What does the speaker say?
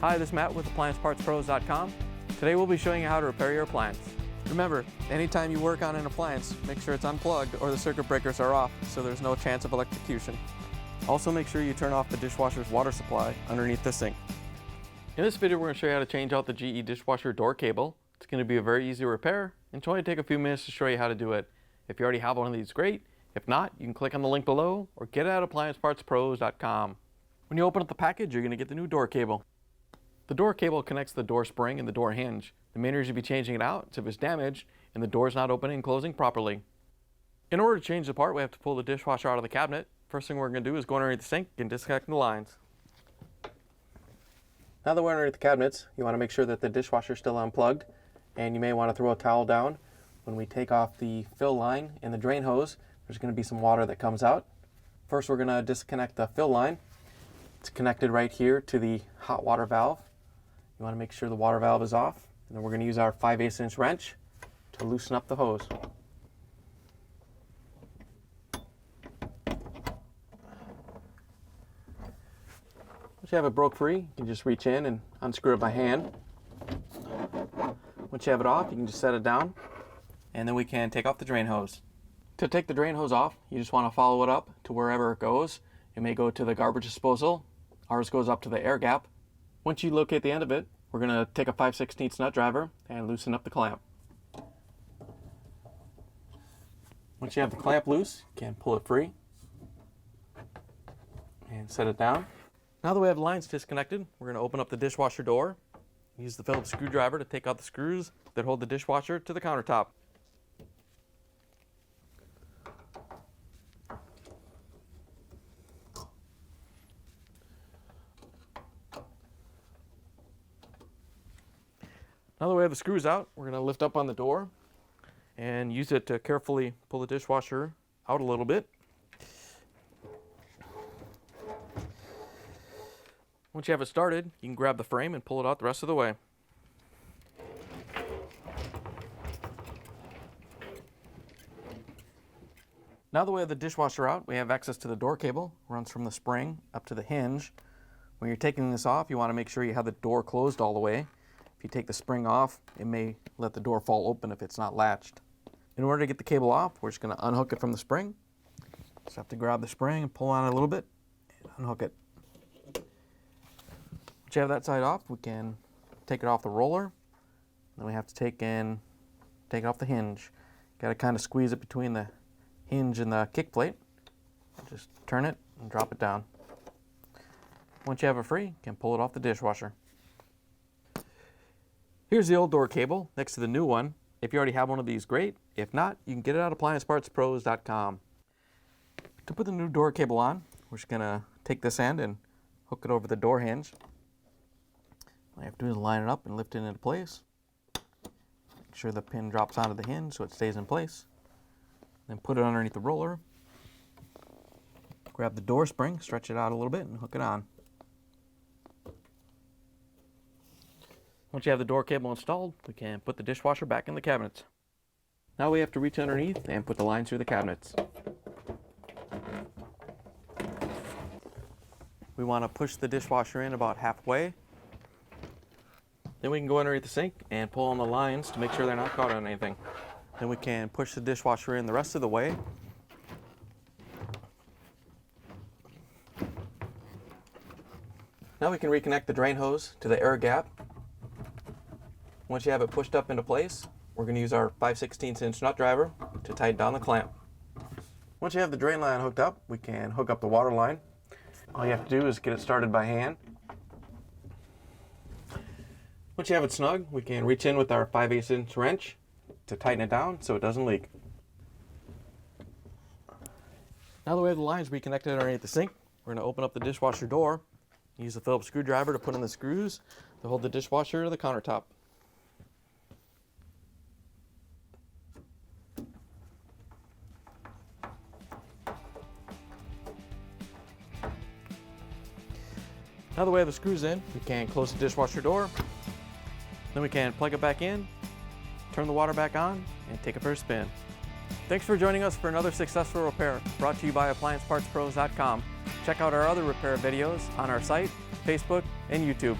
Hi, this is Matt with AppliancePartsPros.com. Today we'll be showing you how to repair your appliance. Remember, anytime you work on an appliance, make sure it's unplugged or the circuit breakers are off so there's no chance of electrocution. Also make sure you turn off the dishwasher's water supply underneath the sink. In this video we're going to show you how to change out the GE dishwasher door cable. It's going to be a very easy repair and it's only take a few minutes to show you how to do it. If you already have one of these, great. If not, you can click on the link below or get it at AppliancePartsPros.com. When you open up the package, you're going to get the new door cable. The door cable connects the door spring and the door hinge. The main reason you'd be changing it out is if it's damaged and the door is not opening and closing properly. In order to change the part, we have to pull the dishwasher out of the cabinet. First thing we're going to do is go underneath the sink and disconnect the lines. Now that we're underneath the cabinets, you want to make sure that the dishwasher is still unplugged, and you may want to throw a towel down. When we take off the fill line and the drain hose, there's going to be some water that comes out. First, we're going to disconnect the fill line. It's connected right here to the hot water valve. You want to make sure the water valve is off, and then we're going to use our 5/8" wrench to loosen up the hose. Once you have it broke free, you can just reach in and unscrew it by hand. Once you have it off, you can just set it down, and then we can take off the drain hose. To take the drain hose off, you just want to follow it up to wherever it goes. It may go to the garbage disposal. Ours goes up to the air gap. Once you locate the end of it, we're going to take a 5/16 nut driver and loosen up the clamp. Once you have the clamp loose, you can pull it free and set it down. Now that we have the lines disconnected, we're going to open up the dishwasher door. Use the Phillips screwdriver to take out the screws that hold the dishwasher to the countertop. Now that we have the screws out, we're going to lift up on the door and use it to carefully pull the dishwasher out a little bit. Once you have it started, you can grab the frame and pull it out the rest of the way. Now that we have the dishwasher out, we have access to the door cable. It runs from the spring up to the hinge. When you're taking this off, you want to make sure you have the door closed all the way. If you take the spring off, it may let the door fall open if it's not latched. In order to get the cable off, we're just going to unhook it from the spring. Just have to grab the spring and pull on it a little bit and unhook it. Once you have that side off, we can take it off the roller. Then we have to take it off the hinge. Got to kind of squeeze it between the hinge and the kick plate. Just turn it and drop it down. Once you have it free, you can pull it off the dishwasher. Here's the old door cable next to the new one. If you already have one of these, great. If not, you can get it at AppliancePartsPros.com. To put the new door cable on, we're just going to take this end and hook it over the door hinge. All you have to do is line it up and lift it into place. Make sure the pin drops onto the hinge so it stays in place. Then put it underneath the roller. Grab the door spring, stretch it out a little bit, and hook it on. Once you have the door cable installed, we can put the dishwasher back in the cabinets. Now we have to reach underneath and put the lines through the cabinets. We want to push the dishwasher in about halfway. Then we can go underneath the sink and pull on the lines to make sure they're not caught on anything. Then we can push the dishwasher in the rest of the way. Now we can reconnect the drain hose to the air gap. Once you have it pushed up into place, we're going to use our 5/16" nut driver to tighten down the clamp. Once you have the drain line hooked up, we can hook up the water line. All you have to do is get it started by hand. Once you have it snug, we can reach in with our 5/8" wrench to tighten it down so it doesn't leak. Now that we have the lines reconnected underneath the sink, we're going to open up the dishwasher door. Use the Phillips screwdriver to put in the screws to hold the dishwasher to the countertop. Now that we have the screws in, we can close the dishwasher door. Then we can plug it back in, turn the water back on, and take it for a spin. Thanks for joining us for another successful repair brought to you by AppliancePartsPros.com. Check out our other repair videos on our site, Facebook, and YouTube.